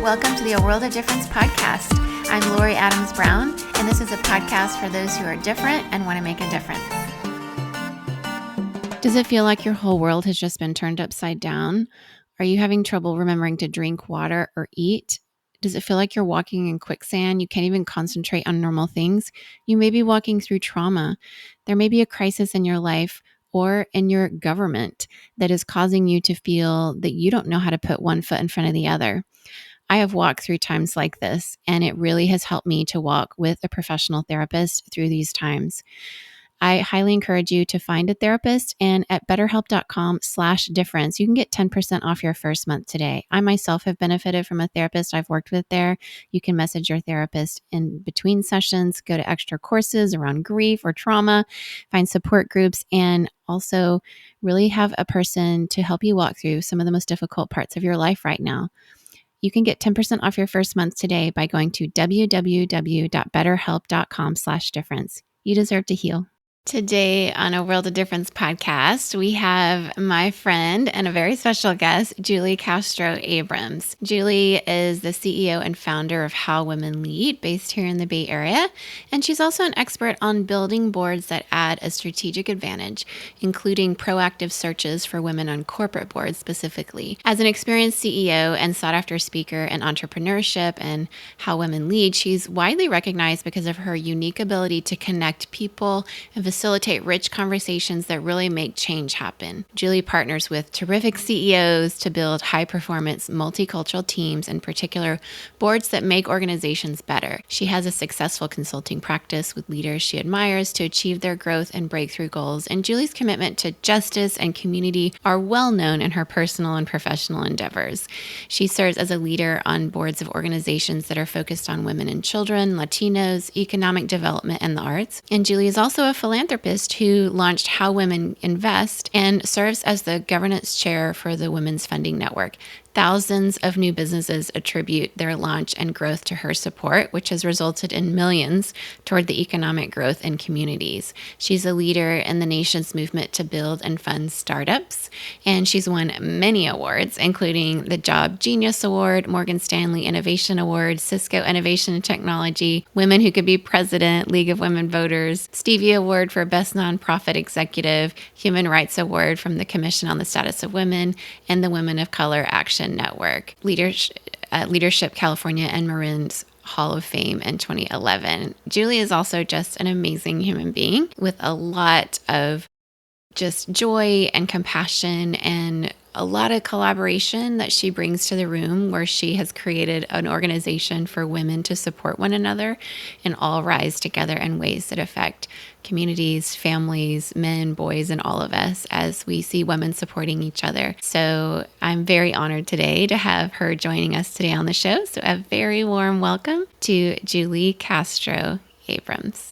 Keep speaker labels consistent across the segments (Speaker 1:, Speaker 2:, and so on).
Speaker 1: Welcome to the A World of Difference podcast. I'm Lori Adams Brown, and this is a podcast for those who are different and want to make a difference. Does it feel like your whole world has just been turned upside down? Are you having trouble remembering to drink water or eat? Does it feel like you're walking in quicksand? You can't even concentrate on normal things? You may be walking through trauma. There may be a crisis in your life or in your government that is causing you to feel that you don't know how to put one foot in front of the other. I have walked through times like this, and it really has helped me to walk with a professional therapist through these times. I highly encourage you to find a therapist, and at betterhelp.com/difference, you can get 10% off your first month today. I myself have benefited from a therapist I've worked with there. You can message your therapist in between sessions, go to extra courses around grief or trauma, find support groups, and also really have a person to help you walk through some of the most difficult parts of your life right now. You can get 10% off your first month today by going to www.betterhelp.com/difference. You deserve to heal. Today on A World of Difference podcast, we have my friend and a very special guest, Julie Castro Abrams. Julie is the CEO and founder of How Women Lead, based here in the Bay Area. And she's also an expert on building boards that add a strategic advantage, including proactive searches for women on corporate boards specifically. As an experienced CEO and sought-after speaker in entrepreneurship and How Women Lead, she's widely recognized because of her unique ability to connect people and facilitate rich conversations that really make change happen. Julie partners with terrific CEOs to build high-performance multicultural teams, in particular boards that make organizations better. She has a successful consulting practice with leaders she admires to achieve their growth and breakthrough goals, and Julie's commitment to justice and community are well known in her personal and professional endeavors. She serves as a leader on boards of organizations that are focused on women and children, Latinos, economic development, and the arts. And Julie is also a philanthropist who launched How Women Invest and serves as the governance chair for the Women's Funding Network. Thousands of new businesses attribute their launch and growth to her support, which has resulted in millions toward the economic growth in communities. She's a leader in the nation's movement to build and fund startups, and she's won many awards, including the Job Genius Award, Morgan Stanley Innovation Award, Cisco Innovation and Technology, Women Who Could Be President, League of Women Voters, Stevie Award for Best Nonprofit Executive, Human Rights Award from the Commission on the Status of Women, and the Women of Color Action Network, Leadership California, and Marin's Hall of Fame in 2011. Julie is also just an amazing human being with a lot of just joy and compassion and a lot of collaboration that she brings to the room, where she has created an organization for women to support one another and all rise together in ways that affect communities, families, men, boys, and all of us as we see women supporting each other. So I'm very honored today to have her joining us today on the show. So a very warm welcome to Julie Castro Abrams.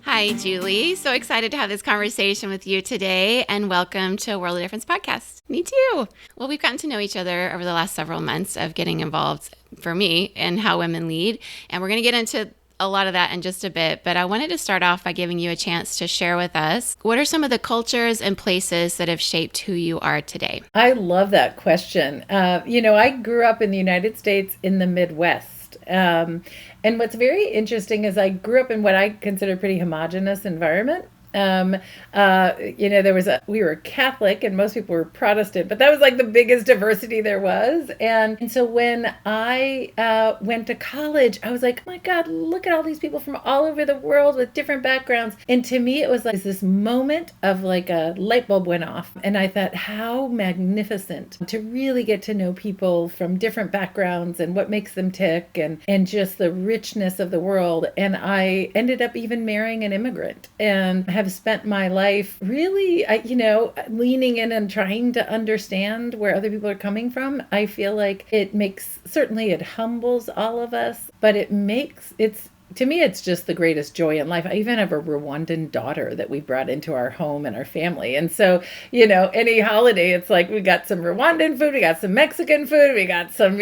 Speaker 1: Hi, Julie. So excited to have this conversation with you today, and welcome to a World of Difference podcast. Me too. Well, we've gotten to know each other over the last several months of getting involved, for me, in How Women Lead, and we're going to get into a lot of that in just a bit, but I wanted to start off by giving you a chance to share with us, what are some of the cultures and places that have shaped who you are today?
Speaker 2: I love that question. I grew up in the United States in the Midwest. And what's very interesting is I grew up in what I consider a pretty homogenous environment. We were Catholic and most people were Protestant, but that was like the biggest diversity there was. And so when I went to college, I was like, oh my God, look at all these people from all over the world with different backgrounds. And to me, it was like this moment of like a light bulb went off. And I thought, how magnificent to really get to know people from different backgrounds and what makes them tick and just the richness of the world. And I ended up even marrying an immigrant and have spent my life really, leaning in and trying to understand where other people are coming from. I feel like it humbles all of us, but it's to me, it's just the greatest joy in life. I even have a Rwandan daughter that we brought into our home and our family. And so, any holiday, it's like we got some Rwandan food, we got some Mexican food, we got some,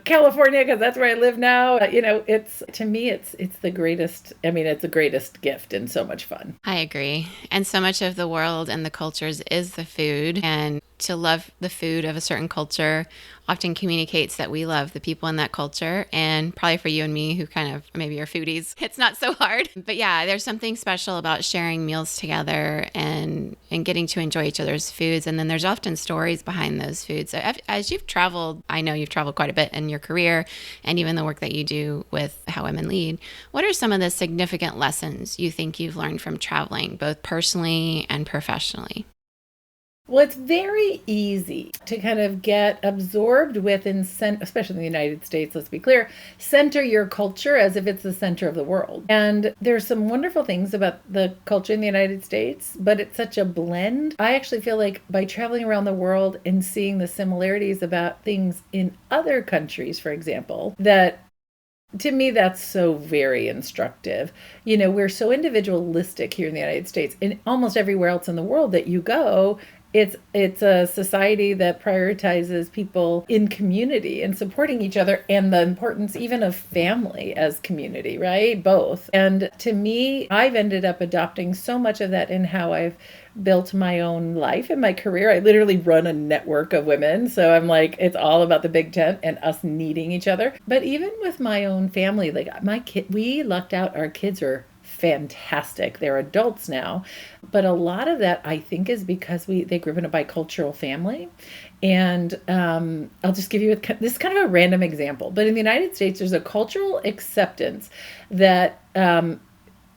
Speaker 2: California, because that's where I live now. It's, to me, it's the greatest. I mean, it's the greatest gift and so much fun.
Speaker 1: I agree. And so much of the world and the cultures is the food. And to love the food of a certain culture often communicates that we love the people in that culture. And probably for you and me, who kind of maybe are foodies, it's not so hard. But yeah, there's something special about sharing meals together and getting to enjoy each other's foods. And then there's often stories behind those foods. So as you've traveled, I know you've traveled quite a bit in your career and even the work that you do with How Women Lead. What are some of the significant lessons you think you've learned from traveling, both personally and professionally?
Speaker 2: Well, it's very easy to kind of get absorbed with, especially in the United States, let's be clear, center your culture as if it's the center of the world. And there's some wonderful things about the culture in the United States, but it's such a blend. I actually feel like by traveling around the world and seeing the similarities about things in other countries, for example, that to me, that's so very instructive. We're so individualistic here in the United States, and almost everywhere else in the world that you go, it's a society that prioritizes people in community and supporting each other, and the importance even of family as community, right? Both. And to me, I've ended up adopting so much of that in how I've built my own life and my career. I literally run a network of women. So I'm like, it's all about the big tent and us needing each other. But even with my own family, like my kid, we lucked out. Our kids are fantastic. They're adults now. But a lot of that, I think, is because they grew up in a bicultural family. And I'll just give you this is kind of a random example. But in the United States, there's a cultural acceptance that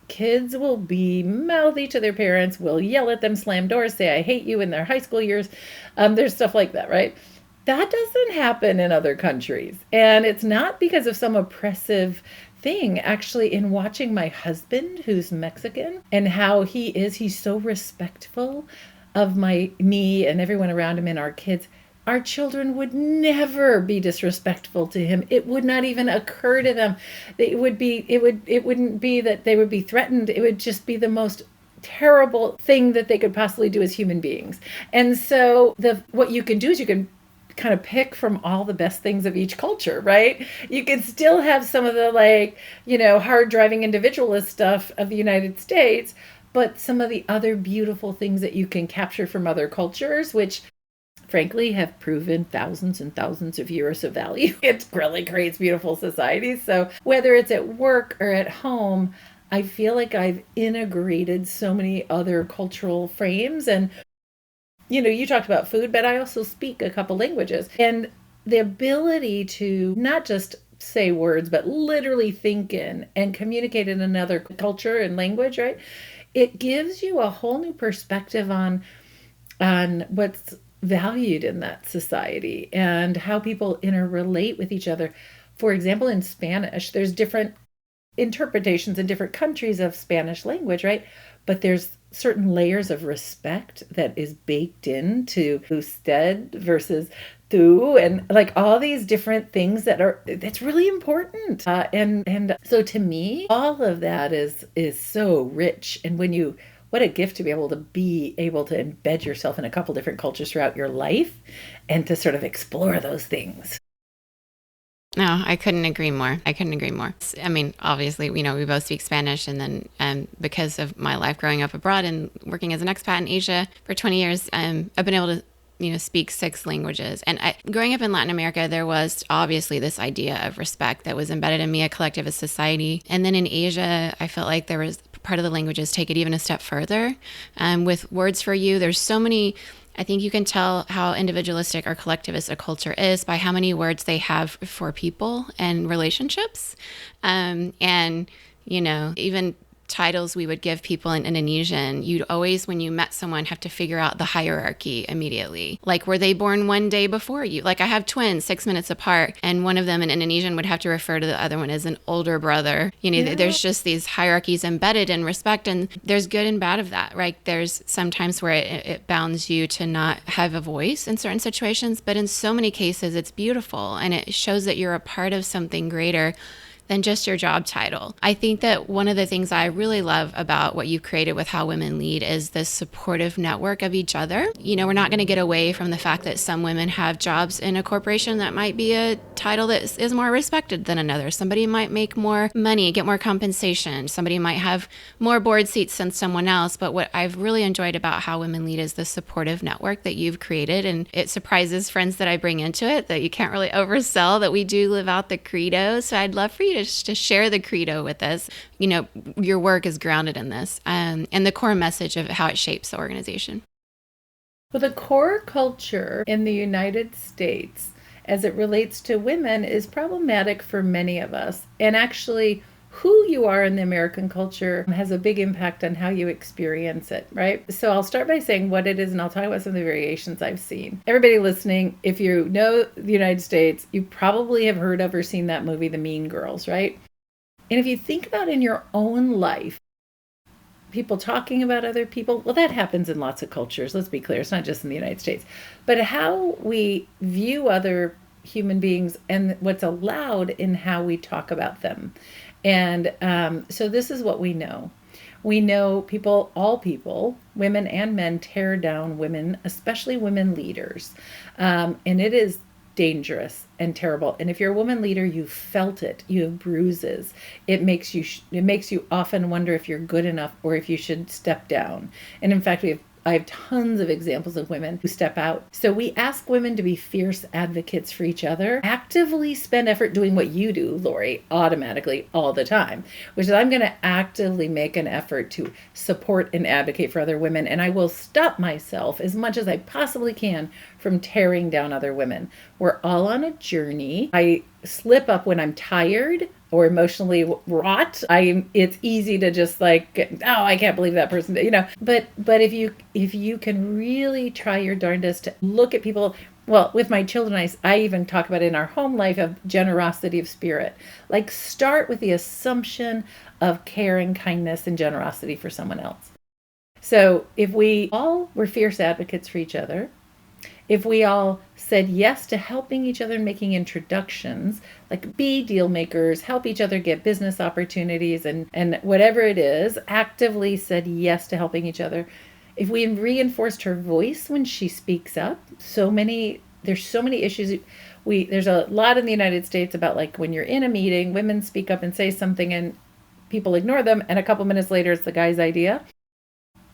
Speaker 2: kids will be mouthy to their parents, will yell at them, slam doors, say, I hate you in their high school years. There's stuff like that, right? That doesn't happen in other countries. And it's not because of some oppressive thing. Actually, in watching my husband, who's Mexican, and how he's so respectful of me and everyone around him and our kids. Our children would never be disrespectful to him. It would not even occur to them. It wouldn't be that they would be threatened. It would just be the most terrible thing that they could possibly do as human beings. And so what you can do is you can kind of pick from all the best things of each culture, right? You can still have some of the hard driving individualist stuff of the United States, but some of the other beautiful things that you can capture from other cultures, which frankly have proven thousands and thousands of years of value. It really creates beautiful societies. So whether it's at work or at home, I feel like I've integrated so many other cultural frames. And you talked about food, but I also speak a couple languages. And the ability to not just say words, but literally think in and communicate in another culture and language, right? It gives you a whole new perspective on what's valued in that society and how people interrelate with each other. For example, in Spanish, there's different interpretations in different countries of Spanish language, right? But there's certain layers of respect that is baked into usted versus tú, and like all these different things that's really important. And so to me, all of that is so rich. And what a gift to be able to embed yourself in a couple different cultures throughout your life and to sort of explore those things.
Speaker 1: No, I couldn't agree more. I mean, obviously, we both speak Spanish, and then because of my life growing up abroad and working as an expat in Asia for 20 years, I've been able to speak 6 languages. And growing up in Latin America, there was obviously this idea of respect that was embedded in me, a collectivist society. And then in Asia, I felt like there was part of the languages take it even a step further. With words for you, there's so many. I think you can tell how individualistic or collectivist a culture is by how many words they have for people and relationships. And, even titles we would give people in Indonesian, you'd always, when you met someone, have to figure out the hierarchy immediately. Like, were they born one day before you? Like, I have twins 6 minutes apart, and one of them in Indonesian would have to refer to the other one as an older brother. There's just these hierarchies embedded in respect, and there's good and bad of that, right? There's sometimes where it bounds you to not have a voice in certain situations, but in so many cases, it's beautiful, and it shows that you're a part of something greater than just your job title. I think that one of the things I really love about what you've created with How Women Lead is this supportive network of each other. We're not going to get away from the fact that some women have jobs in a corporation that might be a title that is more respected than another. Somebody might make more money, get more compensation. Somebody might have more board seats than someone else. But what I've really enjoyed about How Women Lead is the supportive network that you've created. And it surprises friends that I bring into it that you can't really oversell that we do live out the Credo. So I'd love for you to share the Credo with us. Your work is grounded in this and the core message of how it shapes the organization.
Speaker 2: Well, the core culture in the United States as it relates to women is problematic for many of us. And actually, who you are in the American culture has a big impact on how you experience it, right? So I'll start by saying what it is, and I'll talk about some of the variations I've seen. Everybody listening, if you know the United States, you probably have heard of or seen that movie, The Mean Girls, right? And if you think about in your own life, people talking about other people, well, that happens in lots of cultures. Let's be clear. It's not just in the United States. But how we view other human beings and what's allowed in how we talk about them. And so this is what we know. We know all people, women and men, tear down women, especially women leaders. And it is dangerous and terrible. And if you're a woman leader, you felt it. You have bruises. It makes you often wonder if you're good enough or if you should step down. And in fact, I have tons of examples of women who step out. So we ask women to be fierce advocates for each other, actively spend effort doing what you do, Lori, automatically all the time, which is I'm going to actively make an effort to support and advocate for other women. And I will stop myself as much as I possibly can from tearing down other women. We're all on a journey. I slip up when I'm tired or emotionally wrought. It's easy to just I can't believe that person, But if you can really try your darndest to look at people, well, with my children, I even talk about in our home life of generosity of spirit. Start with the assumption of care and kindness and generosity for someone else. So if we all were fierce advocates for each other, if we all said yes to helping each other and making introductions, be deal makers, help each other get business opportunities and whatever it is, actively said yes to helping each other. If we reinforced her voice when she speaks up, there's so many issues. There's a lot in the United States about when you're in a meeting, women speak up and say something and people ignore them. And a couple minutes later, it's the guy's idea.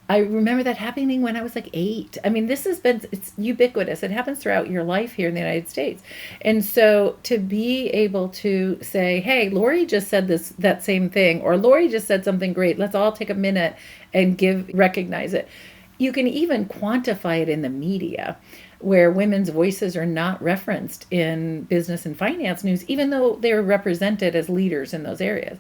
Speaker 2: I remember that happening when I was 8. I mean, it's ubiquitous. It happens throughout your life here in the United States. And so to be able to say, hey, Lori just said that same thing, or Lori just said something great. Let's all take a minute and recognize it. You can even quantify it in the media where women's voices are not referenced in business and finance news, even though they're represented as leaders in those areas.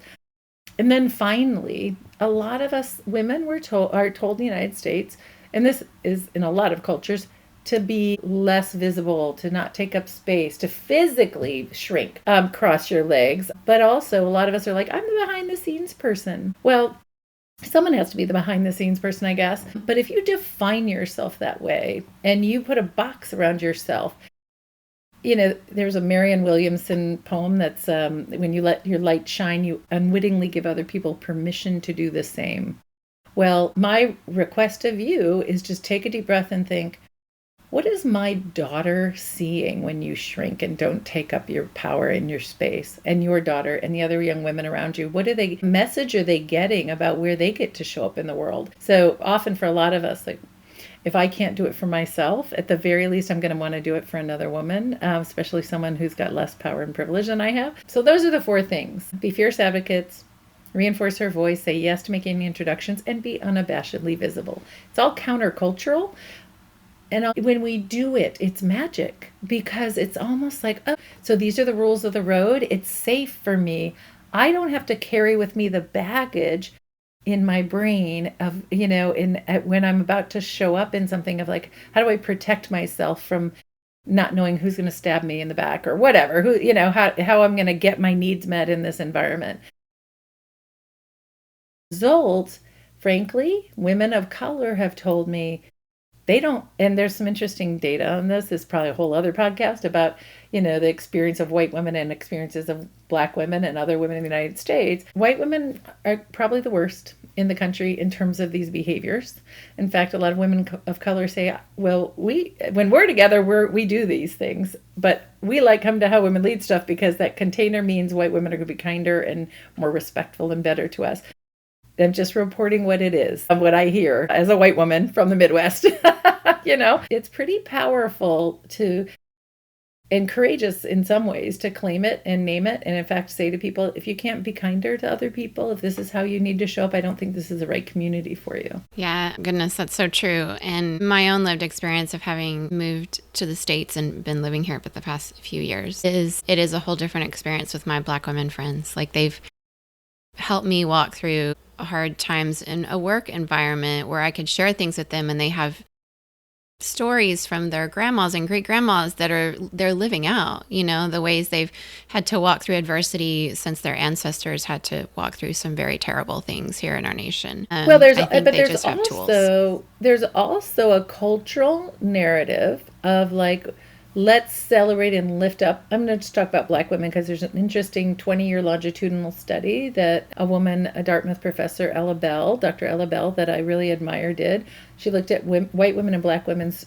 Speaker 2: And then finally, a lot of us women are told in the United States, and this is in a lot of cultures, to be less visible, to not take up space, to physically shrink, cross your legs. But also a lot of us are I'm the behind the scenes person. Well, someone has to be the behind the scenes person, I guess. But if you define yourself that way and you put a box around yourself, there's a Marianne Williamson poem that's when you let your light shine, you unwittingly give other people permission to do the same. Well, my request of you is just take a deep breath and think, what is my daughter seeing when you shrink and don't take up your power in your space, and your daughter and the other young women around you? What message are they getting about where they get to show up in the world? So often for a lot of us, if I can't do it for myself, at the very least, I'm going to want to do it for another woman, especially someone who's got less power and privilege than I have. So those are the 4 things. Be fierce advocates, reinforce her voice, say yes to making introductions, and be unabashedly visible. It's all countercultural. And when we do it, it's magic because it's almost so these are the rules of the road. It's safe for me. I don't have to carry with me the baggage in my brain of, when I'm about to show up in something of how do I protect myself from not knowing who's going to stab me in the back or whatever, how I'm going to get my needs met in this environment. Result, frankly, women of color have told me they don't, and there's some interesting data on this. There's probably a whole other podcast about, the experience of white women and experiences of Black women and other women in the United States. White women are probably the worst in the country in terms of these behaviors. In fact, a lot of women of color say, well, when we're together, we do these things, but we come to How Women Lead stuff because that container means white women are going to be kinder and more respectful and better to us. I'm just reporting what it is, of what I hear as a white woman from the Midwest. It's pretty powerful and courageous in some ways to claim it and name it. And in fact, say to people, if you can't be kinder to other people, if this is how you need to show up, I don't think this is the right community for you.
Speaker 1: Yeah, goodness, that's so true. And my own lived experience of having moved to the States and been living here for the past few years it is a whole different experience with my Black women friends. Like, they've helped me walk through hard times in a work environment where I could share things with them, and they have stories from their grandmas and great grandmas that they're living out, the ways they've had to walk through adversity since their ancestors had to walk through some very terrible things here in our nation.
Speaker 2: Well, there's also a cultural narrative of let's celebrate and lift up. I'm going to just talk about Black women because there's an interesting 20-year longitudinal study that a woman, a Dartmouth professor, Dr. Ella Bell, that I really admire, did. She looked at white women and Black women's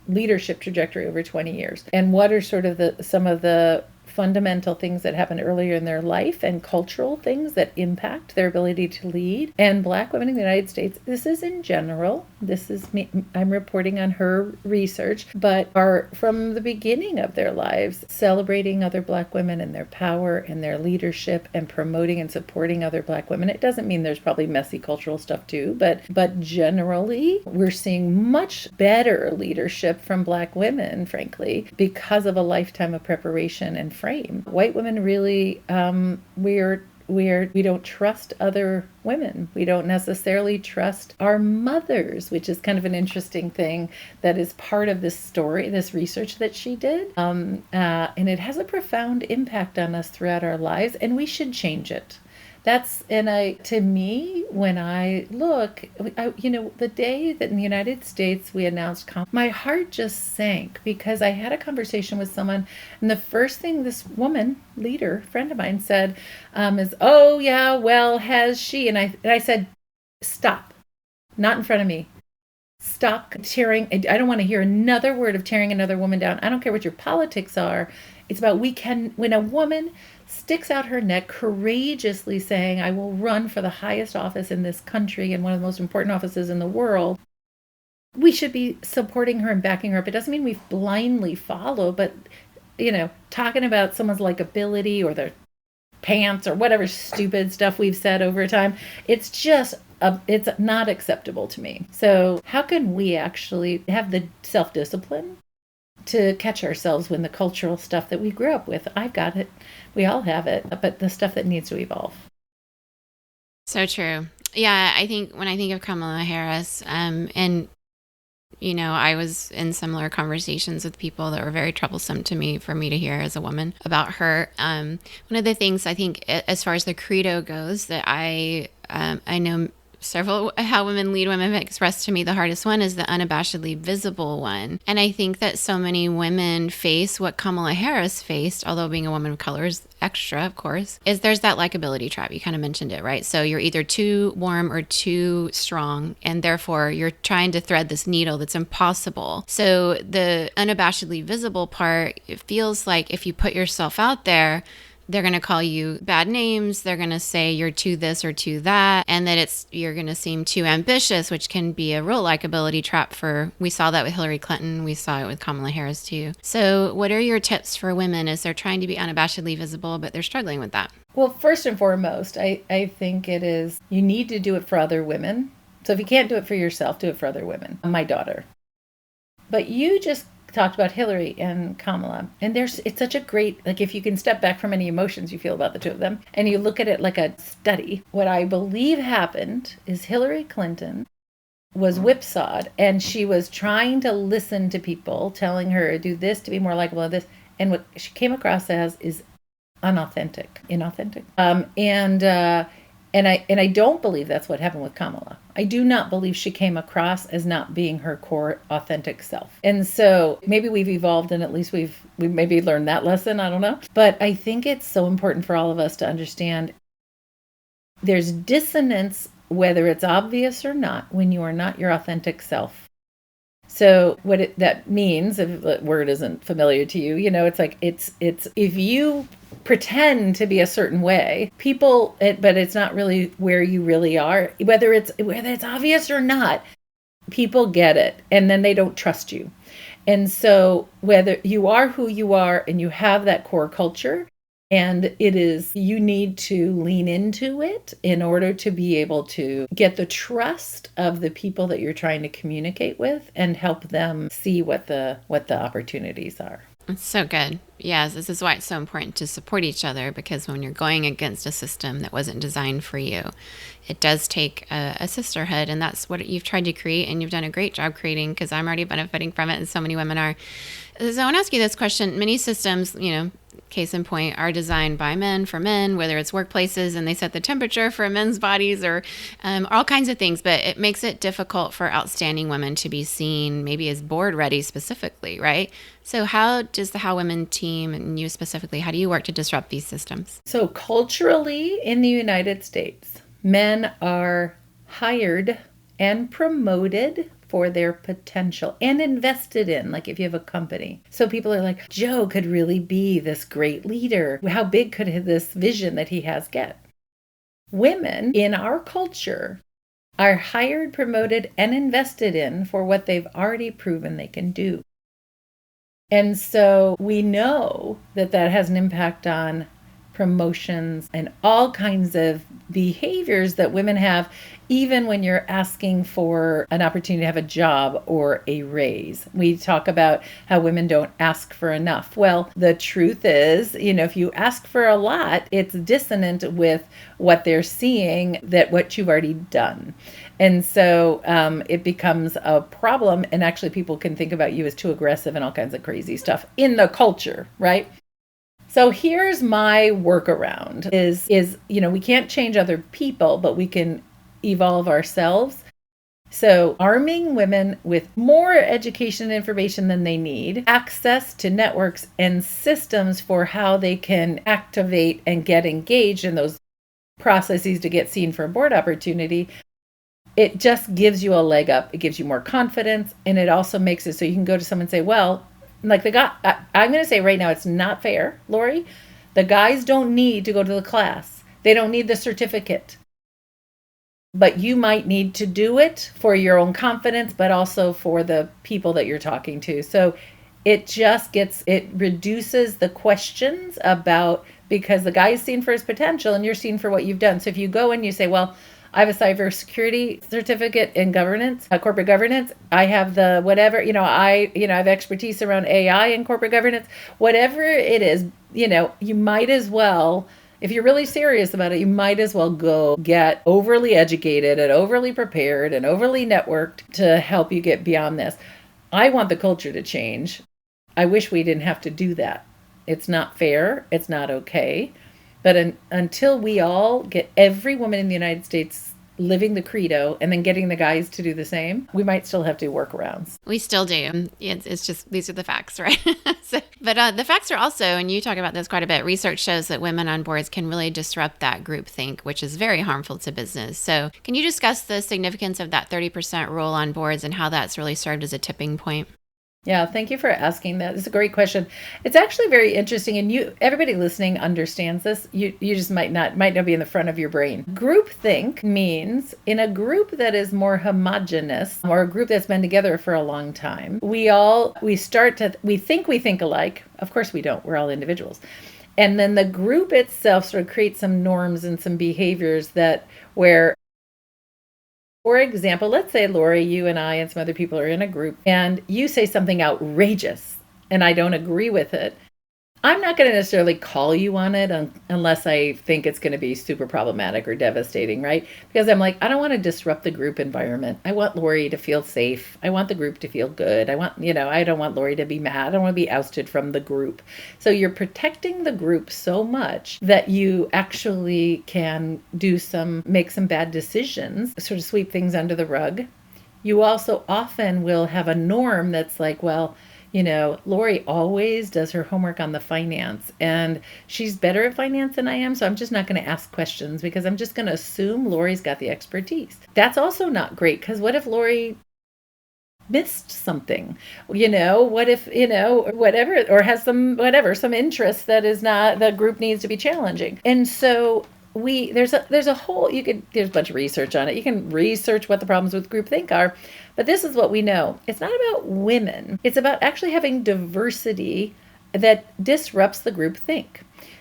Speaker 2: leadership trajectory over 20 years. And what are sort of some of the fundamental things that happened earlier in their life and cultural things that impact their ability to lead. And Black women in the United States, this is in general, this is me, I'm reporting on her research, but are from the beginning of their lives celebrating other Black women and their power and their leadership and promoting and supporting other Black women. It doesn't mean there's probably messy cultural stuff too, but generally we're seeing much better leadership from Black women, frankly, because of a lifetime of preparation and frame. White women really, we don't trust other women. We don't necessarily trust our mothers, which is kind of an interesting thing that is part of this story, this research that she did. And it has a profound impact on us throughout our lives, and we should change it. To me, when I look, the day that in the United States we announced, my heart just sank because I had a conversation with someone, and the first thing this woman, leader, friend of mine said is, oh yeah, well, has she? And I said, stop, not in front of me. Stop tearing. I don't want to hear another word of tearing another woman down. I don't care what your politics are. It's about when a woman sticks out her neck courageously saying, I will run for the highest office in this country and one of the most important offices in the world, we should be supporting her and backing her up. It doesn't mean we blindly follow, but, talking about someone's likability or their pants or whatever stupid stuff we've said over time, it's just it's not acceptable to me. So how can we actually have the self-discipline to catch ourselves when the cultural stuff that we grew up with, I've got it, we all have it, but the stuff that needs to evolve.
Speaker 1: So true. Yeah, I think when I think of Kamala Harris, and I was in similar conversations with people that were very troublesome to me for me to hear as a woman about her. One of the things I think, as far as the Credo goes, that I know several How Women Lead women have expressed to me the hardest one is the unabashedly visible one. And I think that so many women face what Kamala Harris faced, although being a woman of color is extra, of course, is there's that likability trap. You kind of mentioned it, right? So you're either too warm or too strong, and therefore you're trying to thread this needle that's impossible. So the unabashedly visible part, it feels like if you put yourself out there, they're going to call you bad names. They're going to say you're too this or too that, and that you're going to seem too ambitious, which can be a real likability trap we saw that with Hillary Clinton. We saw it with Kamala Harris too. So what are your tips for women as they're trying to be unabashedly visible, but they're struggling with that?
Speaker 2: Well, first and foremost, I think it is, you need to do it for other women. So if you can't do it for yourself, do it for other women. My daughter. But you just talked about Hillary and Kamala, and it's such a great, if you can step back from any emotions you feel about the two of them and you look at it like a study, what I believe happened is Hillary Clinton was whipsawed, and she was trying to listen to people telling her do this to be more likable, this, and what she came across as is inauthentic. And I don't believe that's what happened with Kamala. I do not believe she came across as not being her core authentic self. And so maybe we've evolved and at least we maybe learned that lesson. I don't know. But I think it's so important for all of us to understand there's dissonance, whether it's obvious or not, when you are not your authentic self. So what that means, if the word isn't familiar to you, it's like it's if you pretend to be a certain way, but it's not really where you really are, whether it's obvious or not, people get it and then they don't trust you. And so whether you are who you are and you have that core culture, and you need to lean into it in order to be able to get the trust of the people that you're trying to communicate with and help them see what the opportunities are.
Speaker 1: It's so good. Yes, this is why it's so important to support each other, because when you're going against a system that wasn't designed for you, it does take a sisterhood, and that's what you've tried to create, and you've done a great job creating, because I'm already benefiting from it, and so many women are. So I want to ask you this question. Many systems, case in point, are designed by men for men, whether it's workplaces and they set the temperature for men's bodies or all kinds of things, but it makes it difficult for outstanding women to be seen maybe as board ready specifically, right? So how does the How Women team, and you specifically, how do you work to disrupt these systems?
Speaker 2: So culturally in the United States, men are hired and promoted for their potential and invested in, like if you have a company. So people are like, Joe could really be this great leader. How big could this vision that he has get? Women in our culture are hired, promoted, and invested in for what they've already proven they can do. And so we know that has an impact on promotions and all kinds of behaviors that women have, even when you're asking for an opportunity to have a job or a raise. We talk about how women don't ask for enough. Well, the truth is, if you ask for a lot, it's dissonant with what they're seeing, that what you've already done. And so it becomes a problem. And actually people can think about you as too aggressive and all kinds of crazy stuff in the culture, right? So here's my workaround is we can't change other people, but we can evolve ourselves. So arming women with more education and information than they need, access to networks and systems for how they can activate and get engaged in those processes to get seen for a board opportunity. It just gives you a leg up. It gives you more confidence. And it also makes it so you can go to someone and say, well, like the guy, I'm going to say right now, it's not fair, Lori. The guys don't need to go to the class. They don't need the certificate. But you might need to do it for your own confidence, but also for the people that you're talking to. So it reduces the questions because the guy is seen for his potential and you're seen for what you've done. So if you go and you say, well, I have a cybersecurity certificate in governance, corporate governance. I have the whatever, I have expertise around AI and corporate governance. Whatever it is, you might as well, if you're really serious about it, you might as well go get overly educated and overly prepared and overly networked to help you get beyond this. I want the culture to change. I wish we didn't have to do that. It's not fair. It's not okay. But until we all get every woman in the United States living the Credo and then getting the guys to do the same, we might still have to do workarounds.
Speaker 1: We still do. It's just, these are the facts, right? But the facts are also, and you talk about this quite a bit, research shows that women on boards can really disrupt that groupthink, which is very harmful to business. So can you discuss the significance of that 30% rule on boards and how that's really served as a tipping point?
Speaker 2: Yeah, thank you for asking that. It's a great question. It's actually very interesting, and everybody listening understands this. You just might not be in the front of your brain. Groupthink means in a group that is more homogenous, or a group that's been together for a long time, we think alike. Of course we don't. We're all individuals. And then the group itself sort of creates some norms and some behaviors where, for example, let's say, Lori, you and I and some other people are in a group and you say something outrageous and I don't agree with it. I'm not going to necessarily call you on it unless I think it's going to be super problematic or devastating, right? Because I'm like, I don't want to disrupt the group environment. I want Lori to feel safe. I want the group to feel good. I don't want Lori to be mad. I don't want to be ousted from the group. So you're protecting the group so much that you actually can make some bad decisions, sort of sweep things under the rug. You also often will have a norm that's like, well, Lori always does her homework on the finance, and she's better at finance than I am. So I'm just not going to ask questions because I'm just going to assume Lori's got the expertise. That's also not great, because what if Lori missed something? What if, whatever, or has some interest that is not, the group needs to be challenging. And so there's a whole, there's a bunch of research on it. You can research what the problems with groupthink are, but this is what we know. It's not about women. It's about actually having diversity that disrupts the groupthink.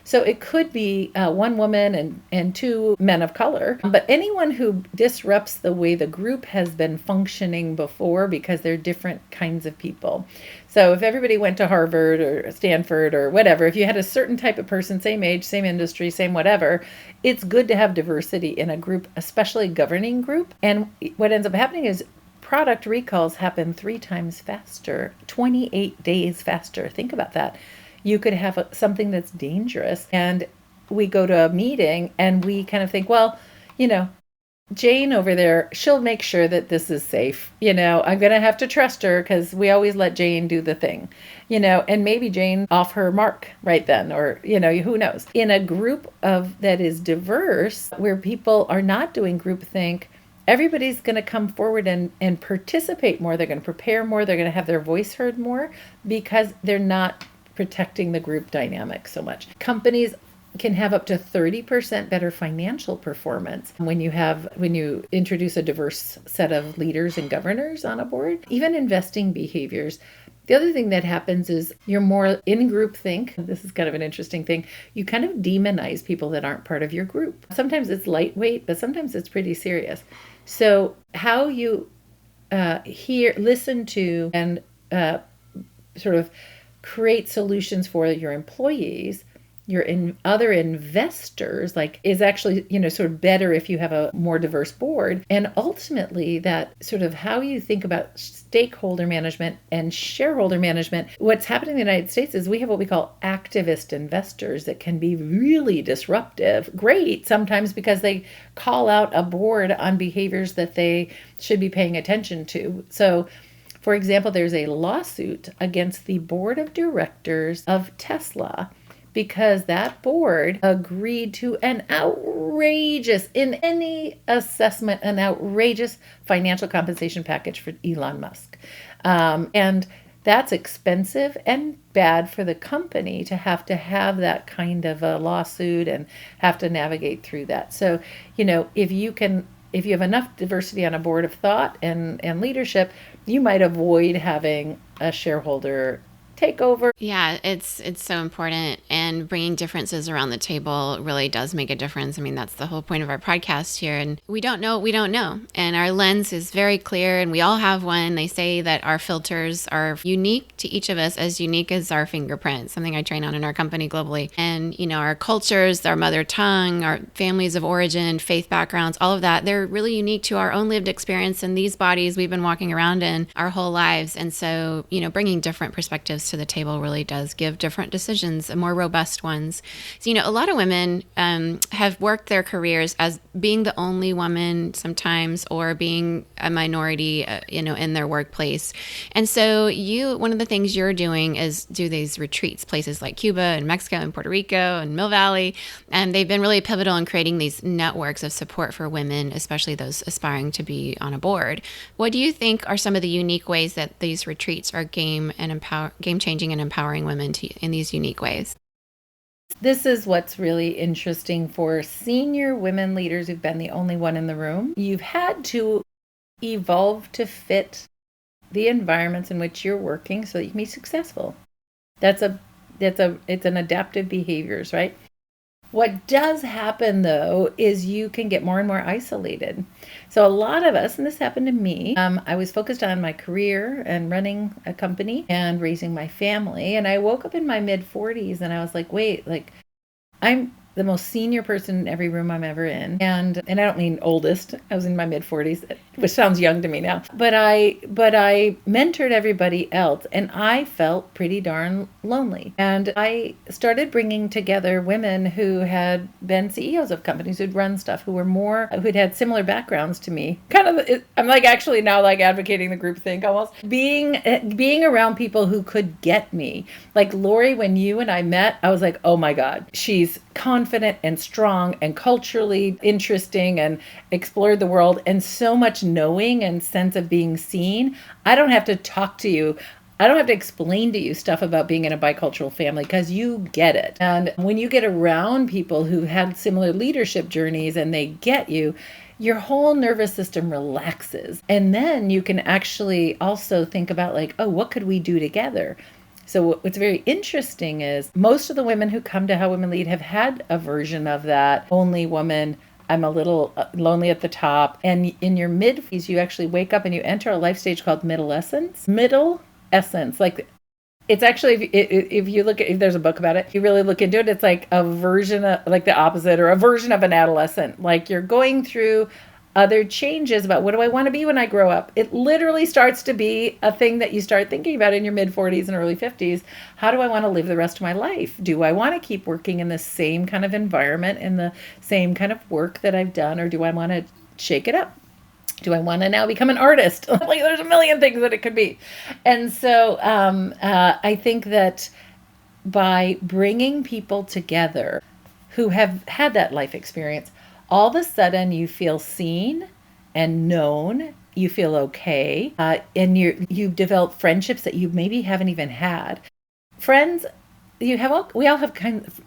Speaker 2: So it could be one woman and two men of color, but anyone who disrupts the way the group has been functioning before, because they're different kinds of people. So if everybody went to Harvard or Stanford or whatever, if you had a certain type of person, same age, same industry, same whatever, it's good to have diversity in a group, especially governing group. And what ends up happening is product recalls happen 3 times faster, 28 days faster. Think about that. You could have something that's dangerous, and we go to a meeting and we kind of think, well, Jane over there, she'll make sure that this is safe. I'm going to have to trust her because we always let Jane do the thing, and maybe Jane off her mark right then, or, who knows. In a group that is diverse, where people are not doing groupthink, everybody's going to come forward and participate more. They're going to prepare more. They're going to have their voice heard more because they're not protecting the group dynamic so much. Companies can have up to 30% better financial performance when you introduce a diverse set of leaders and governors on a board. Even investing behaviors. The other thing that happens is you're more in groupthink. This is kind of an interesting thing. You kind of demonize people that aren't part of your group. Sometimes it's lightweight, but sometimes it's pretty serious. So how you listen to, and sort of create solutions for your employees, your other investors, is actually, sort of better if you have a more diverse board. And ultimately, that sort of how you think about stakeholder management and shareholder management. What's happening in the United States is we have what we call activist investors that can be really disruptive. Great sometimes because they call out a board on behaviors that they should be paying attention to. So, for example, there's a lawsuit against the board of directors of Tesla because that board agreed to in any assessment, an outrageous financial compensation package for Elon Musk. And that's expensive and bad for the company to have that kind of a lawsuit and have to navigate through that. So, if you have enough diversity on a board of thought and leadership, you might avoid having a shareholder takeover.
Speaker 1: Yeah, it's so important, and bringing differences around the table really does make a difference. I mean, that's the whole point of our podcast here. And we don't know what we don't know. And our lens is very clear, and we all have one. They say that our filters are unique to each of us, as unique as our fingerprint, something I train on in our company globally. And, our cultures, our mother tongue, our families of origin, faith backgrounds, all of that, they're really unique to our own lived experience in these bodies we've been walking around in our whole lives. And so, bringing different perspectives to the table really does give different decisions, more robust ones. So, a lot of women have worked their careers as being the only woman sometimes, or being a minority, in their workplace. And so one of the things you're doing is do these retreats, places like Cuba and Mexico and Puerto Rico and Mill Valley. And they've been really pivotal in creating these networks of support for women, especially those aspiring to be on a board. What do you think are some of the unique ways that these retreats are game changing and empowering women in these unique ways?
Speaker 2: This is what's really interesting for senior women leaders who've been the only one in the room. You've had to evolve to fit the environments in which you're working so that you can be successful. It's an adaptive behaviors, right? What does happen, though, is you can get more and more isolated. So, a lot of us, and this happened to me, I was focused on my career and running a company and raising my family. And I woke up in my mid 40s and I was like, wait, like, I'm the most senior person in every room I'm ever in. And I don't mean oldest. I was in my mid 40s, which sounds young to me now. But I mentored everybody else and I felt pretty darn lonely. And I started bringing together women who had been CEOs of companies, who'd run stuff, who'd had similar backgrounds to me. I'm like actually now like advocating the groupthink almost. Being around people who could get me. Like Lori, when you and I met, I was like, oh my God, she's confident and strong and culturally interesting and explored the world and so much knowing and sense of being seen. I don't have to talk to you. I don't have to explain to you stuff about being in a bicultural family because you get it. And when you get around people who had similar leadership journeys and they get you, your whole nervous system relaxes. And then you can actually also think about like, oh, what could we do together? So what's very interesting is most of the women who come to How Women Lead have had a version of that only woman. I'm a little lonely at the top. And in your mid-40s, you actually wake up and you enter a life stage called middle essence. Middle essence. Like it's actually, if you look at, if there's a book about it, you really look into it, it's like a version of, like the opposite or a version of an adolescent. Like you're going through other changes about what do I want to be when I grow up. It literally starts to be a thing that you start thinking about in your mid 40s and early 50s. How do I want to live the rest of my life? Do I want to keep working in the same kind of environment, in the same kind of work that I've done, or do I want to shake it up? Do I want to now become an artist? Like there's a million things that it could be. And so I think that by bringing people together who have had that life experience, all of a sudden you feel seen and known, you feel okay, and you've developed friendships that you maybe haven't even had. Friends, we all have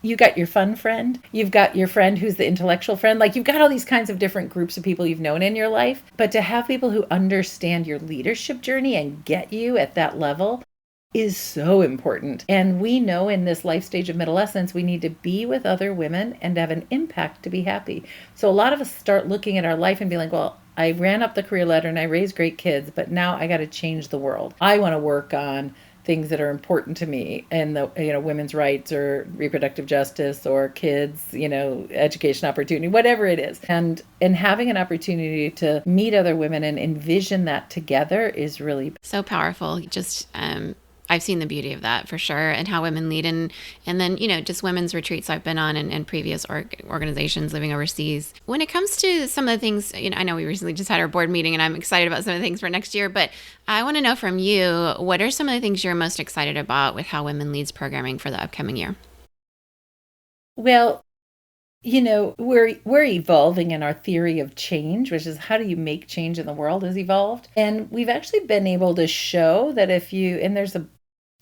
Speaker 2: you got your fun friend, you've got your friend who's the intellectual friend, like you've got all these kinds of different groups of people you've known in your life, but to have people who understand your leadership journey and get you at that level is so important. And we know in this life stage of adolescence, we need to be with other women and have an impact to be happy. So a lot of us start looking at our life and be like, well, I ran up the career ladder and I raised great kids, but now I got to change the world. I want to work on things that are important to me and women's rights or reproductive justice or kids, education opportunity, whatever it is. And having an opportunity to meet other women and envision that together is really
Speaker 1: so powerful. Just I've seen the beauty of that for sure, and How Women Lead, and then just women's retreats I've been on and previous organizations living overseas. When it comes to some of the things, I know we recently just had our board meeting, and I'm excited about some of the things for next year. But I want to know from you, what are some of the things you're most excited about with How Women Leads programming for the upcoming year?
Speaker 2: Well, we're evolving in our theory of change, which is how do you make change in the world has evolved. And we've actually been able to show that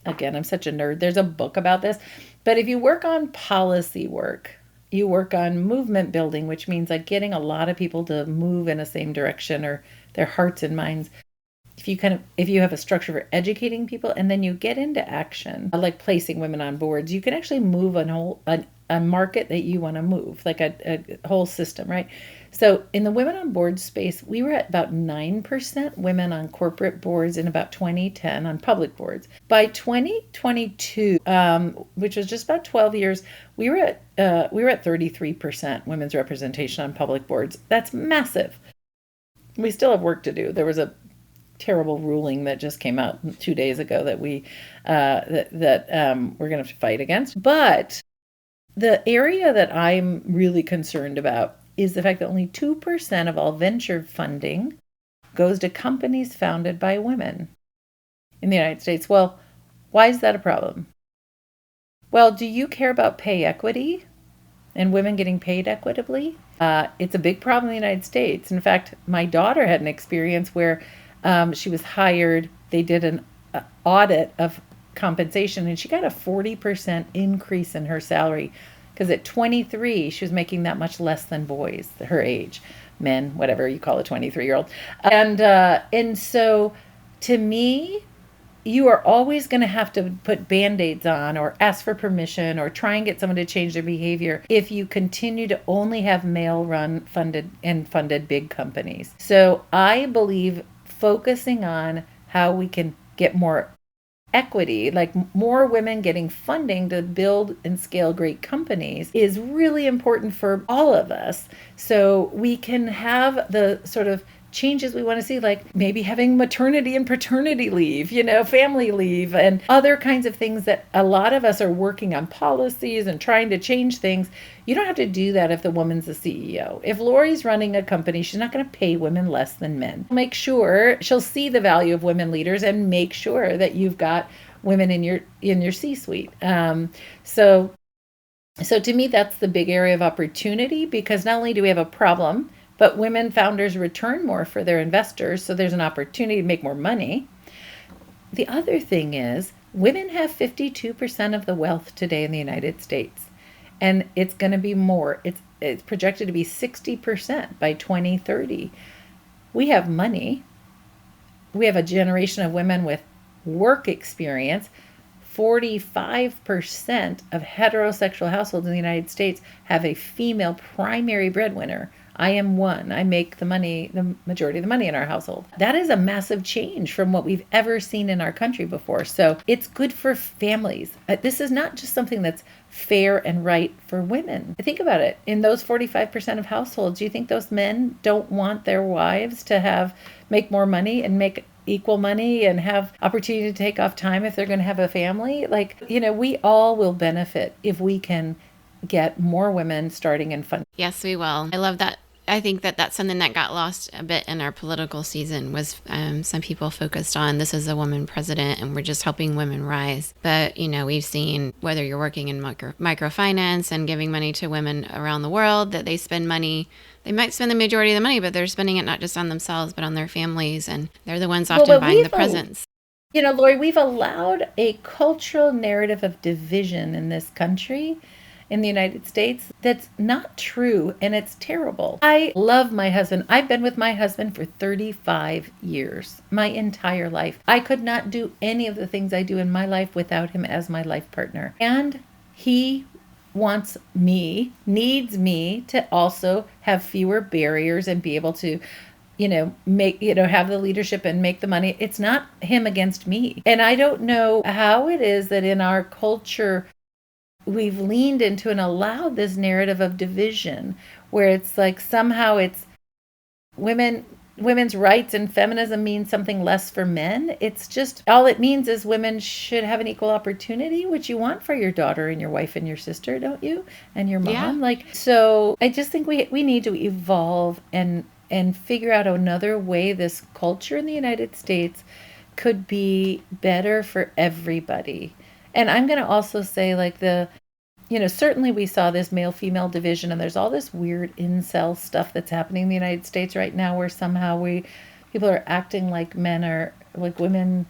Speaker 2: again, I'm such a nerd, there's a book about this, but if you work on policy work, you work on movement building, which means like getting a lot of people to move in the same direction or their hearts and minds. If you have a structure for educating people and then you get into action, like placing women on boards, you can actually move a market that you want to move, like a whole system, right? So in the women on board space, we were at about 9% women on corporate boards and about 2010 on public boards. By 2022, which was just about 12 years, we were at 33% women's representation on public boards. That's massive. We still have work to do. There was a terrible ruling that just came out 2 days ago that we're going to fight against. But the area that I'm really concerned about is the fact that only 2% of all venture funding goes to companies founded by women in the United States. Well, why is that a problem? Well, do you care about pay equity and women getting paid equitably? It's a big problem in the United States. In fact, my daughter had an experience where she was hired. They did an audit of compensation and she got a 40% increase in her salary because at 23 she was making that much less than boys her age, men, whatever you call a 23-year-old. And so to me, you are always going to have to put band-aids on or ask for permission or try and get someone to change their behavior if you continue to only have male-run funded big companies. So I believe focusing on how we can get more equity, like more women getting funding to build and scale great companies, is really important for all of us. So we can have the sort of changes we want to see, like maybe having maternity and paternity leave, family leave, and other kinds of things that a lot of us are working on policies and trying to change things. You don't have to do that if the woman's the CEO. If Lori's running a company, she's not going to pay women less than men. Make sure she'll see the value of women leaders and make sure that you've got women in your C-suite. So to me, that's the big area of opportunity, because not only do we have a problem, but women founders return more for their investors, so there's an opportunity to make more money. The other thing is, women have 52% of the wealth today in the United States, and it's going to be more. It's projected to be 60% by 2030. We have money. We have a generation of women with work experience. 45% of heterosexual households in the United States have a female primary breadwinner. I am one. I make the majority of the money in our household. That is a massive change from what we've ever seen in our country before. So it's good for families. This is not just something that's fair and right for women. Think about it. In those 45% of households, do you think those men don't want their wives to make more money and make equal money and have opportunity to take off time if they're going to have a family? We all will benefit if we can get more women starting and funding.
Speaker 1: Yes, we will. I love that. I think that that's something that got lost a bit in our political season, was some people focused on this is a woman president and we're just helping women rise. But, we've seen, whether you're working in microfinance and giving money to women around the world, that they spend money. They might spend the majority of the money, but they're spending it not just on themselves, but on their families. And they're the ones often buying the presents.
Speaker 2: Lori, we've allowed a cultural narrative of division in this country, in the United States, that's not true, and it's terrible. I love my husband. I've been with my husband for 35 years, my entire life. I could not do any of the things I do in my life without him as my life partner. And he needs me to also have fewer barriers and be able to have the leadership and make the money. It's not him against me. And I don't know how it is that in our culture, we've leaned into and allowed this narrative of division, where it's like somehow it's women's rights and feminism means something less for men. It's just, all it means is women should have an equal opportunity, which you want for your daughter and your wife and your sister, don't you? And your mom.
Speaker 1: Yeah.
Speaker 2: So I just think we need to evolve and figure out another way this culture in the United States could be better for everybody. And I'm going to also say, certainly we saw this male-female division, and there's all this weird incel stuff that's happening in the United States right now, where somehow people are acting like men are, like women.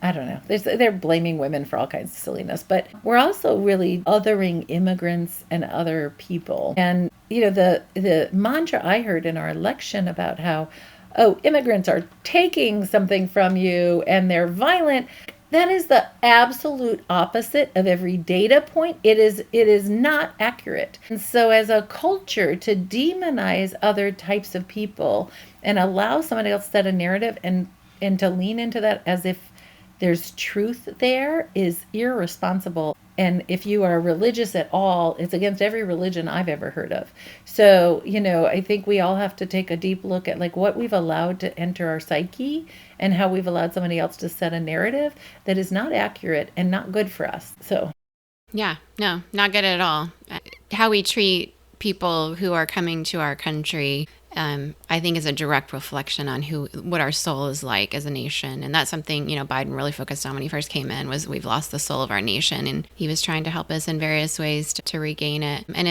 Speaker 2: I don't know. They're blaming women for all kinds of silliness, but we're also really othering immigrants and other people. And, the mantra I heard in our election about how, immigrants are taking something from you and they're violent. That is the absolute opposite of every data point. It is not accurate. And so as a culture, to demonize other types of people and allow somebody else to set a narrative and to lean into that as if there's truth there is irresponsible. And if you are religious at all, it's against every religion I've ever heard of. So, I think we all have to take a deep look at what we've allowed to enter our psyche and how we've allowed somebody else to set a narrative that is not accurate and not good for us. So,
Speaker 1: yeah, no, not good at all. How we treat people who are coming to our country, I think, is a direct reflection on what our soul is like as a nation. And that's something, Biden really focused on when he first came in, was we've lost the soul of our nation. And he was trying to help us in various ways to regain it. And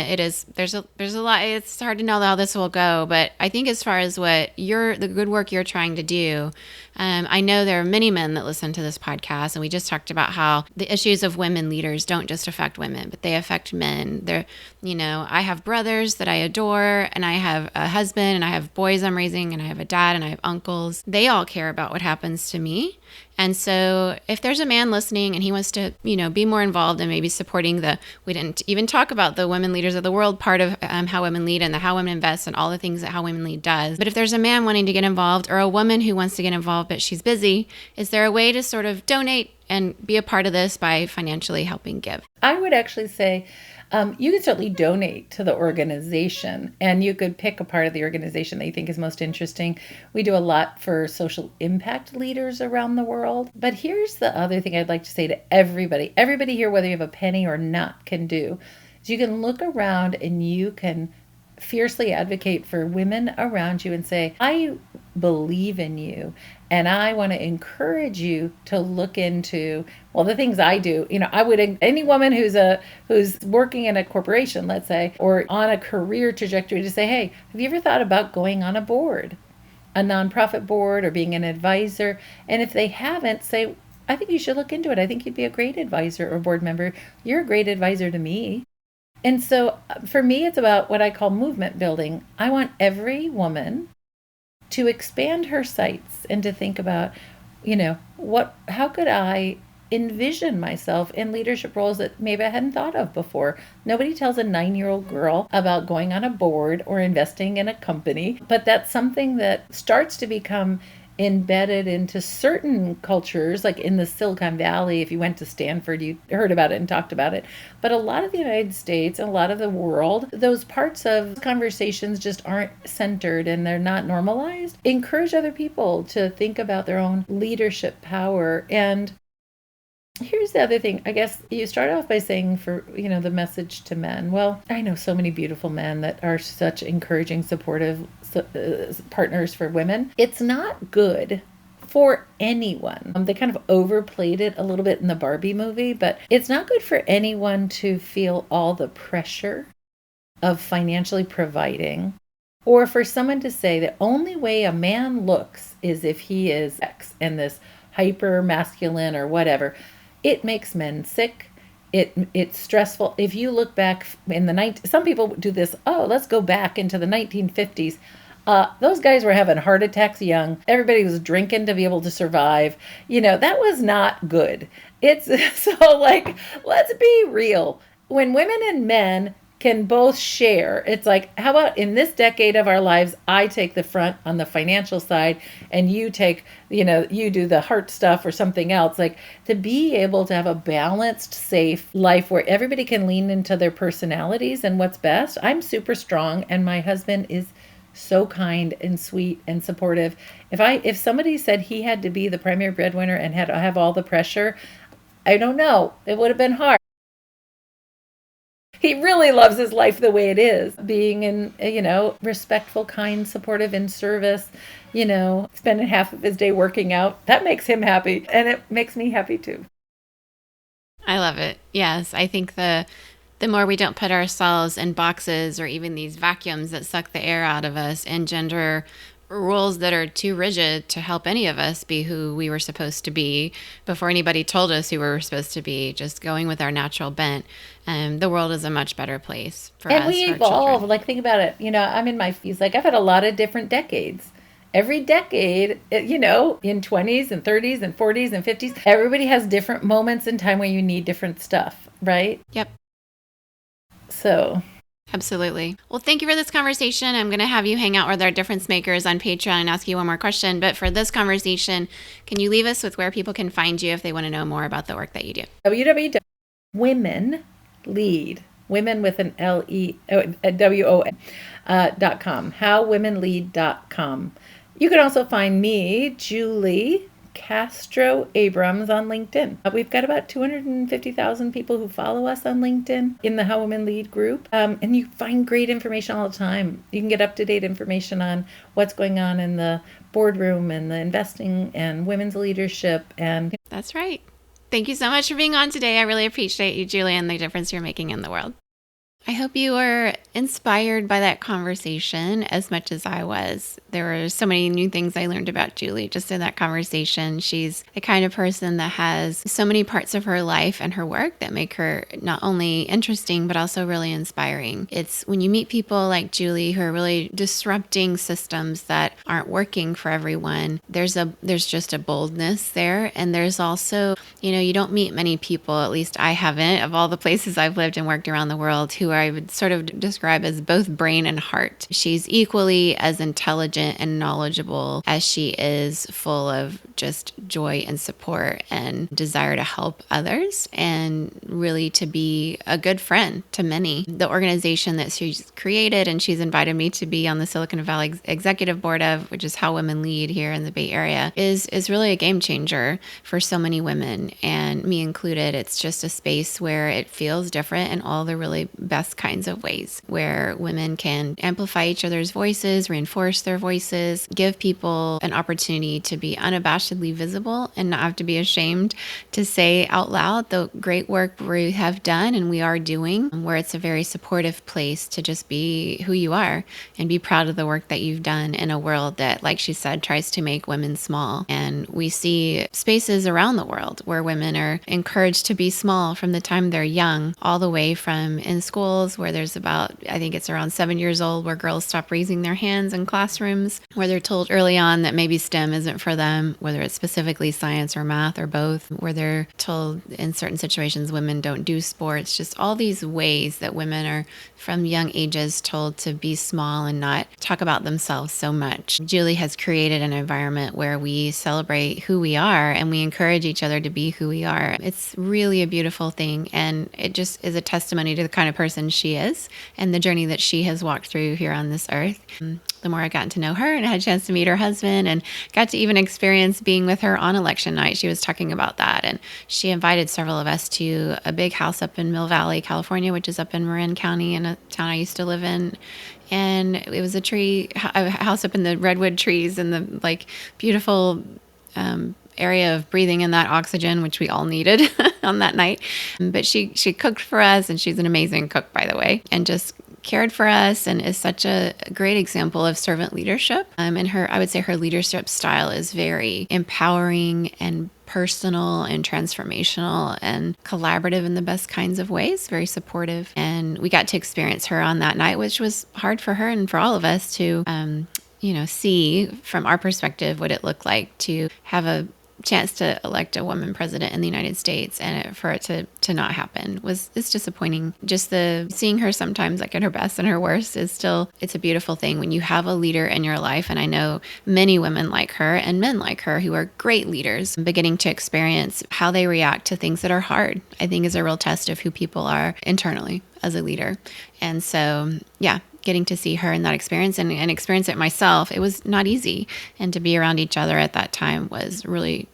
Speaker 1: there's a lot, it's hard to know how this will go. But I think as far as the good work you're trying to do, I know there are many men that listen to this podcast, and we just talked about how the issues of women leaders don't just affect women, but they affect men. I have brothers that I adore, and I have a husband husband and I have boys I'm raising and I have a dad and I have uncles. They all care about what happens to me. And so if there's a man listening and he wants to, be more involved and maybe supporting we didn't even talk about the women leaders of the world part of How Women Lead and the How Women Invest and all the things that How Women Lead does. But if there's a man wanting to get involved or a woman who wants to get involved, but she's busy, is there a way to sort of donate and be a part of this by financially helping give?
Speaker 2: I would actually say you can certainly donate to the organization, and you could pick a part of the organization that you think is most interesting. We do a lot for social impact leaders around the world. But here's the other thing I'd like to say to everybody here, whether you have a penny or not, can do, is you can look around and you can fiercely advocate for women around you and say, I believe in you and I want to encourage you to look into, well, the things I do. I would, any woman who's working in a corporation, let's say, or on a career trajectory, to say, hey, have you ever thought about going on a board, a nonprofit board, or being an advisor? And if they haven't, say, I think you should look into it. I think you'd be a great advisor or board member. You're a great advisor to me. And so for me, it's about what I call movement building. I want every woman to expand her sights and to think about, how could I envision myself in leadership roles that maybe I hadn't thought of before. Nobody tells a 9-year-old girl about going on a board or investing in a company, but that's something that starts to become embedded into certain cultures, like in the Silicon Valley. If you went to Stanford, you heard about it and talked about it. But a lot of the United States and a lot of the world, those parts of conversations just aren't centered and they're not normalized. Encourage other people to think about their own leadership power. And here's the other thing. I guess you start off by saying the message to men. Well, I know so many beautiful men that are such encouraging, supportive partners for women. It's not good for anyone. They kind of overplayed it a little bit in the Barbie movie, but it's not good for anyone to feel all the pressure of financially providing, or for someone to say the only way a man looks is if he is X and this hyper masculine or whatever. It makes men sick. It's stressful. If you look back in some people do this, let's go back into the 1950s. Those guys were having heart attacks young. Everybody was drinking to be able to survive. That was not good. Let's be real. When women and men can both share, it's like, how about in this decade of our lives, I take the front on the financial side and you take, you do the heart stuff or something else. Like, to be able to have a balanced, safe life where everybody can lean into their personalities and what's best. I'm super strong and my husband is so kind and sweet and supportive. If somebody said he had to be the primary breadwinner and had to have all the pressure, I don't know, it would have been hard. He really loves his life the way it is, being in, respectful, kind, supportive, in service, spending half of his day working out. That makes him happy, and it makes me happy too.
Speaker 1: I love it. Yes, I think the more we don't put ourselves in boxes or even these vacuums that suck the air out of us and gender rules that are too rigid to help any of us be who we were supposed to be before anybody told us who we were supposed to be, just going with our natural bent, the world is a much better place for us.
Speaker 2: And we evolve. Like, think about it. I'm in my fees. Like, I've had a lot of different decades. Every decade, in 20s and 30s and 40s and 50s, everybody has different moments in time where you need different stuff, right?
Speaker 1: Yep.
Speaker 2: So...
Speaker 1: Absolutely. Well, thank you for this conversation. I'm going to have you hang out with our difference makers on Patreon and ask you one more question. But for this conversation, can you leave us with where people can find you if they want to know more about the work that you do?
Speaker 2: www.womenlead, women with an LEWON.com, howwomenlead.com. You can also find me, Julie Castro Abrams, on LinkedIn. We've got about 250,000 people who follow us on LinkedIn in the How Women Lead group. And you find great information all the time. You can get up-to-date information on what's going on in the boardroom and the investing and women's leadership. And
Speaker 1: that's right. Thank you so much for being on today. I really appreciate you, Julie, and the difference you're making in the world. I hope you were inspired by that conversation as much as I was. There were so many new things I learned about Julie just in that conversation. She's the kind of person that has so many parts of her life and her work that make her not only interesting, but also really inspiring. It's when you meet people like Julie who are really disrupting systems that aren't working for everyone, there's just a boldness there. And there's also, you don't meet many people, at least I haven't, of all the places I've lived and worked around the world, who I would sort of describe as both brain and heart. She's equally as intelligent and knowledgeable as she is full of just joy and support and desire to help others and really to be a good friend to many. The organization that she's created and she's invited me to be on the Silicon Valley executive board of, which is How Women Lead here in the Bay Area, is really a game changer for so many women, and me included. It's just a space where it feels different in all the really best kinds of ways, where women can amplify each other's voices, reinforce their voices, give people an opportunity to be unabashedly visible and not have to be ashamed to say out loud the great work we have done and we are doing, where it's a very supportive place to just be who you are and be proud of the work that you've done in a world that, like she said, tries to make women small. And we see spaces around the world where women are encouraged to be small from the time they're young, all the way from in schools where there's I think it's around 7 years old, where girls stop raising their hands in classrooms, where they're told early on that maybe STEM isn't for them, whether it's specifically science or math or both, where they're told in certain situations women don't do sports, just all these ways that women are from young ages told to be small and not talk about themselves so much. Julie has created an environment where we celebrate who we are and we encourage each other to be who we are. It's really a beautiful thing, and it just is a testimony to the kind of person she is and the journey that she has walked through here on this earth. The more I got to know her and I had a chance to meet her husband and got to even experience being with her on election night, she was talking about that. And she invited several of us to a big house up in Mill Valley, California, which is up in Marin County in a town I used to live in. And it was a house up in the redwood trees and the beautiful area of breathing in that oxygen, which we all needed on that night. But she cooked for us, and she's an amazing cook, by the way, and just cared for us and is such a great example of servant leadership. And I would say her leadership style is very empowering and personal and transformational and collaborative in the best kinds of ways, very supportive. And we got to experience her on that night, which was hard for her and for all of us to, see from our perspective what it looked like to have a chance to elect a woman president in the United States, and for it to not happen it's disappointing. Just seeing her sometimes at her best and her worst it's a beautiful thing when you have a leader in your life. And I know many women like her and men like her who are great leaders, beginning to experience how they react to things that are hard, I think is a real test of who people are internally as a leader. And so, yeah, getting to see her in that experience and experience it myself, it was not easy. And to be around each other at that time was really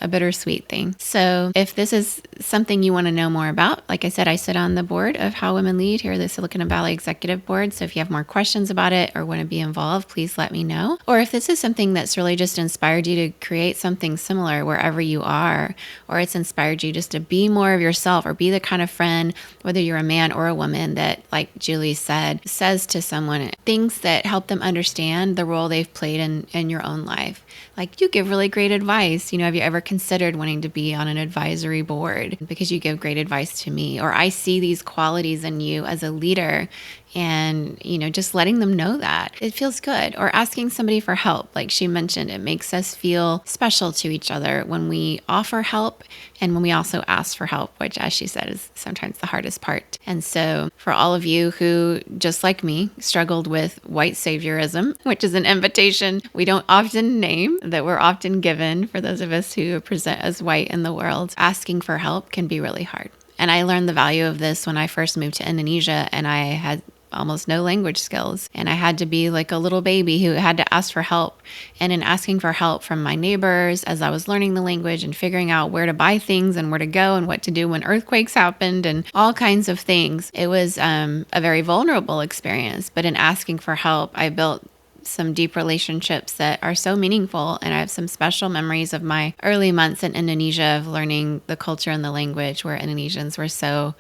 Speaker 1: a bittersweet thing. So if this is something you want to know more about, like I said, I sit on the board of How Women Lead here, the Silicon Valley Executive Board. So if you have more questions about it or want to be involved, please let me know. Or if this is something that's really just inspired you to create something similar wherever you are, or it's inspired you just to be more of yourself or be the kind of friend, whether you're a man or a woman, that, like Julie said, says to someone things that help them understand the role they've played in your own life. Like, you give really great advice. Have you ever considered wanting to be on an advisory board because you give great advice to me? Or I see these qualities in you as a leader, and, just letting them know that it feels good. Or asking somebody for help. Like she mentioned, it makes us feel special to each other when we offer help and when we also ask for help, which, as she said, is sometimes the hardest part. And so for all of you who, just like me, struggled with white saviorism, which is an invitation we don't often name, that we're often given for those of us who present as white in the world, asking for help can be really hard. And I learned the value of this when I first moved to Indonesia, and I had almost no language skills. And I had to be like a little baby who had to ask for help. And in asking for help from my neighbors as I was learning the language and figuring out where to buy things and where to go and what to do when earthquakes happened and all kinds of things, it was a very vulnerable experience. But in asking for help, I built some deep relationships that are so meaningful. And I have some special memories of my early months in Indonesia of learning the culture and the language, where Indonesians were so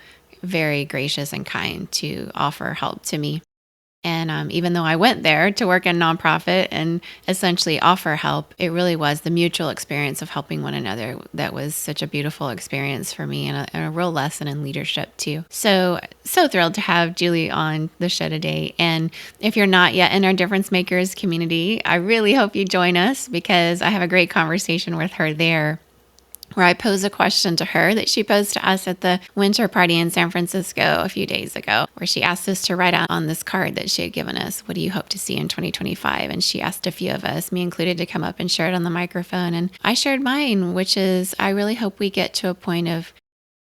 Speaker 1: very gracious and kind to offer help to me. And even though I went there to work in nonprofit and essentially offer help, it really was the mutual experience of helping one another that was such a beautiful experience for me, and a real lesson in leadership too. So thrilled to have Julie on the show today. And if you're not yet in our Difference Makers community, I really hope you join us, because I have a great conversation with her there, where I pose a question to her that she posed to us at the winter party in San Francisco a few days ago, where she asked us to write out on this card that she had given us, what do you hope to see in 2025? And she asked a few of us, me included, to come up and share it on the microphone. And I shared mine, which is, I really hope we get to a point of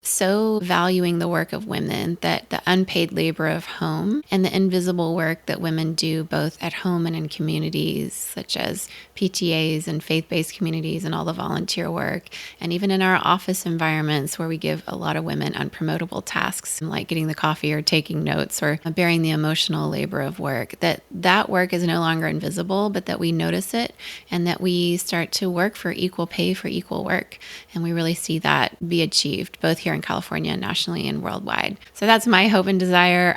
Speaker 1: so valuing the work of women, that the unpaid labor of home and the invisible work that women do both at home and in communities such as PTAs and faith-based communities and all the volunteer work, and even in our office environments where we give a lot of women unpromotable tasks like getting the coffee or taking notes or bearing the emotional labor of work, that work is no longer invisible, but that we notice it and that we start to work for equal pay for equal work. And we really see that be achieved both here in California, nationally, and worldwide. So that's my hope and desire.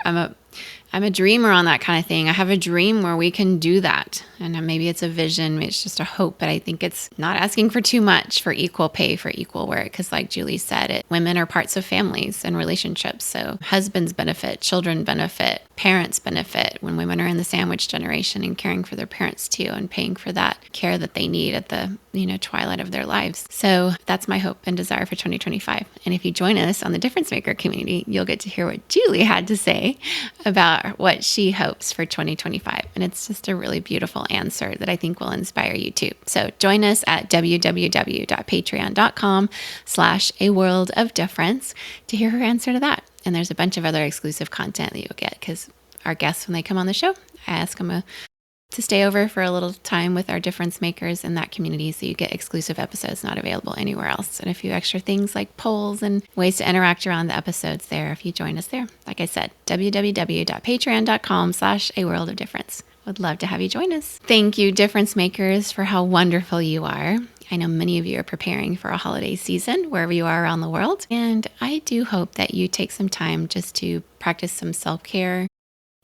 Speaker 1: I'm a dreamer on that kind of thing. I have a dream where we can do that. And maybe it's a vision, maybe it's just a hope, but I think it's not asking for too much for equal pay for equal work. Because like Julie said, women are parts of families and relationships. So husbands benefit, children benefit, parents benefit when women are in the sandwich generation and caring for their parents too, and paying for that care that they need at the twilight of their lives. So that's my hope and desire for 2025. And if you join us on the Difference Maker community, you'll get to hear what Julie had to say about what she hopes for 2025. And it's just a really beautiful answer that I think will inspire you too. So join us at www.patreon.com/aworldofdifference to hear her answer to that. And there's a bunch of other exclusive content that you'll get, because our guests, when they come on the show, I ask them to stay over for a little time with our difference makers in that community, so you get exclusive episodes not available anywhere else, and a few extra things like polls and ways to interact around the episodes there if you join us there. Like I said, www.patreon.com/aworldofdifference. Would love to have you join us. Thank you, difference makers, for how wonderful you are. I know many of you are preparing for a holiday season wherever you are around the world, and I do hope that you take some time just to practice some self-care,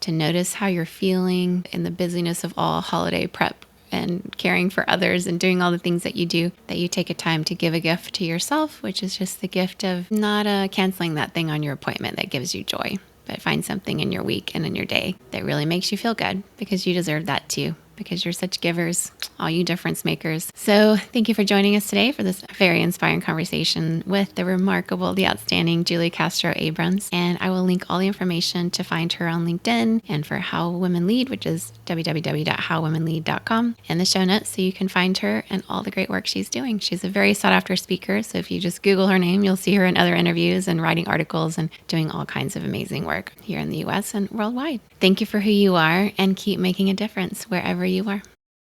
Speaker 1: to notice how you're feeling in the busyness of all holiday prep and caring for others and doing all the things that you do, that you take a time to give a gift to yourself, which is just the gift of not canceling that thing on your appointment that gives you joy, but find something in your week and in your day that really makes you feel good, because you deserve that too, because you're such givers, all you difference makers. So thank you for joining us today for this very inspiring conversation with the remarkable, the outstanding Julie Castro Abrams. And I will link all the information to find her on LinkedIn and for How Women Lead, which is www.howwomenlead.com, in the show notes, so you can find her and all the great work she's doing. She's a very sought after speaker. So if you just Google her name, you'll see her in other interviews and writing articles and doing all kinds of amazing work here in the US and worldwide. Thank you for who you are, and keep making a difference wherever you are.